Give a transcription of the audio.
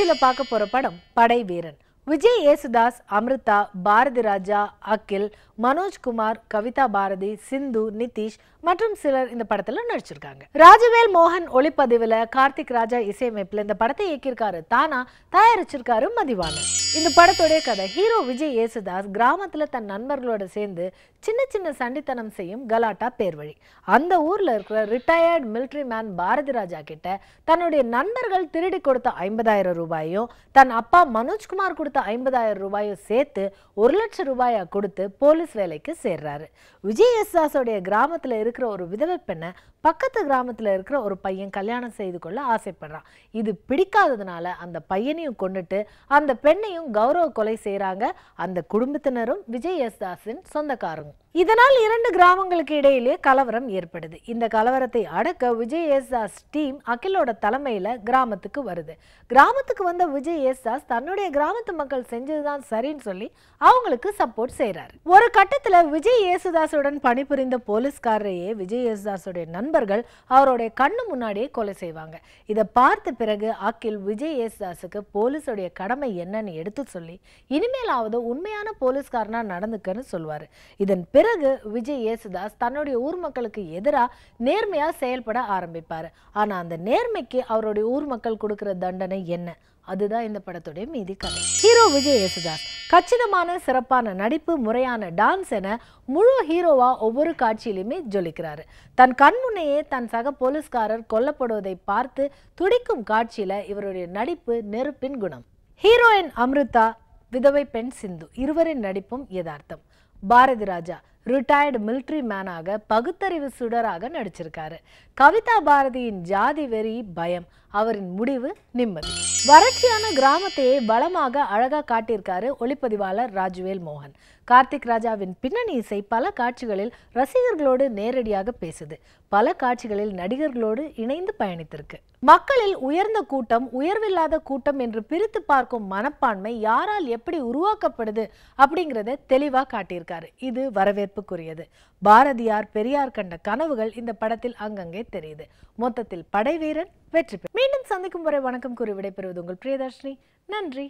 நிகழ்ச்சியில பார்க்க போற படம் படை வீரன். விஜய் ஏசுதாஸ், அமிர்தா, பாரதி ராஜா, அகில், மனோஜ்குமார், கவிதா பாரதி, சிந்து, நிதிஷ் மற்றும் சிலர் இந்த படத்துல நடிச்சிருக்காங்க. ராஜவேல் மோகன் ஒளிப்பதிவுல, கார்த்திக் ராஜா இசையமைப்புல இந்த படத்தை இயக்கியிருக்காரு. தானா தயாரிச்சிருக்காரு மதிவாணன். இந்த படத்தோடைய கதை, ஹீரோ விஜய் ஏசுதாஸ் கிராமத்துல தன் நண்பர்களோட சேர்ந்து சின்ன சின்ன சண்டித்தனம் செய்யும் கலாட்டா பேர் வழி. அந்த ஊர்ல இருக்கிற retired military man Bharathi Raja கிட்ட தன்னுடைய நண்பர்கள் திருடி கொடுத்த 50,000 ரூபாயும் தன் அப்பா மனோஜ்குமார் கொடுத்த 50,000 ரூபாயும் சேர்த்து 1,00,000 ரூபாயா கொடுத்து போலீஸ் வேலைக்கு சேர்றாரு. விஜய் ஏசுதாஸோடைய கிராமத்துல இருக்கிற ஒரு விதவை பெண்ணை பக்கத்து கிராமத்துல இருக்கிற ஒரு பையன் கல்யாணம் செய்து கொள்ள ஆசைப்படுறான். இது பிடிக்காததுனால அந்த பையனையும் கொண்டுட்டு அந்த பெண்ணையும் கௌரவ கொலை செய்யறாங்க அந்த குடும்பத்தினரும் விஜய் ஏசுதாஸின் சொந்தக்காரங்க. இதனால் 2 கிராமங்களுக்கு இடையிலே கலவரம் ஏற்படுது. இந்த கலவரத்தை அடக்க விஜய் ஏசுதாஸ் டீம் அகிலோட தலைமையில கிராமத்துக்கு வருது. கிராமத்துக்கு வந்த விஜய் ஏசுதாஸ் தன்னுடைய கிராமத்து மக்கள் செஞ்சதுதான் சரின்னு சொல்லி அவங்களுக்கு சப்போர்ட் செய்யறாரு. ஒரு கட்டத்துல விஜய் ஏசுதாஸுடன் பணிபுரிந்த போலீஸ்காரரையே விஜய் ஏசுதாஸுடைய நண்பர்கள் அவருடைய கண்ணு முன்னாடியே கொலை செய்வாங்க. இதை பார்த்த பிறகு அகில் விஜய் ஏசுதாஸுக்கு போலீஸோடைய கடமை என்னன்னு எடுத்து சொல்லி இனிமேலாவது உண்மையான போலீஸ்காரனா நடந்துக்கன்னு சொல்வாரு. இதன் பிறகு விஜய் ஏசுதாஸ் தன்னுடைய ஊர் மக்களுக்கு எதிராக நேர்மையா செயல்பட ஆரம்பிப்பாரு. ஆனா அந்த நேர்மைக்கு அவருடைய ஊர் மக்கள் கொடுக்கிற தண்டனை என்ன? அதுதான் இந்த படத்துடைய மீதி கதை. ஹீரோ விஜய் ஏசுதாஸ் கச்சிதமான சிறப்பான நடிப்பு, முறையான டான்ஸ் என முழு ஹீரோவா ஒவ்வொரு காட்சியிலுமே ஜொலிக்கிறாரு. தன் கண்முன்னையே தன் சக போலீஸ்காரர் கொல்லப்படுவதை பார்த்து துடிக்கும் காட்சியில இவருடைய நடிப்பு நெருப்பின் குணம். ஹீரோயின் அமிர்தா, விதவை பெண் சிந்து இருவரின் நடிப்பும் யதார்த்தம். பாரதி ராஜா ரிட்டையர்டு மிலிட்டரி மேனாக பகுத்தறிவு சுடராக நடிச்சிருக்காரு. கவிதா பாரதியின் ஜாதி வெறி, பயம், அவரின் முடிவு நிம்மதி. வறட்சியான கிராமத்தையே வளமாக அழகா காட்டியிருக்காரு ஒளிப்பதிவாளர் ராஜவேல் மோகன். கார்த்திக் ராஜாவின் பின்னணி இசை பல காட்சிகளில் ரசிகர்களோடு நேரடியாக பேசுது. பல காட்சிகளில் நடிகர்களோடு இணைந்து பயணித்திருக்கு. மக்களில் உயர்ந்த கூட்டம், உயர்வில்லாத கூட்டம் என்று பிரித்து பார்க்கும் மனப்பான்மை யாரால் எப்படி உருவாக்கப்படுது அப்படிங்கிறத தெளிவா காட்டியிருக்காரு. இது வரவேற்புக்குரியது. பாரதியார், பெரியார் கண்ட கனவுகள் இந்த படத்தில் அங்கங்கே தெரியுது. மொத்தத்தில் படை வீரன் வெற்றி பெறும். மீண்டும் சந்திக்கும் வரை வணக்கம் கூறி விடைபெறுவது உங்கள் பிரியதர்ஷினி. நன்றி.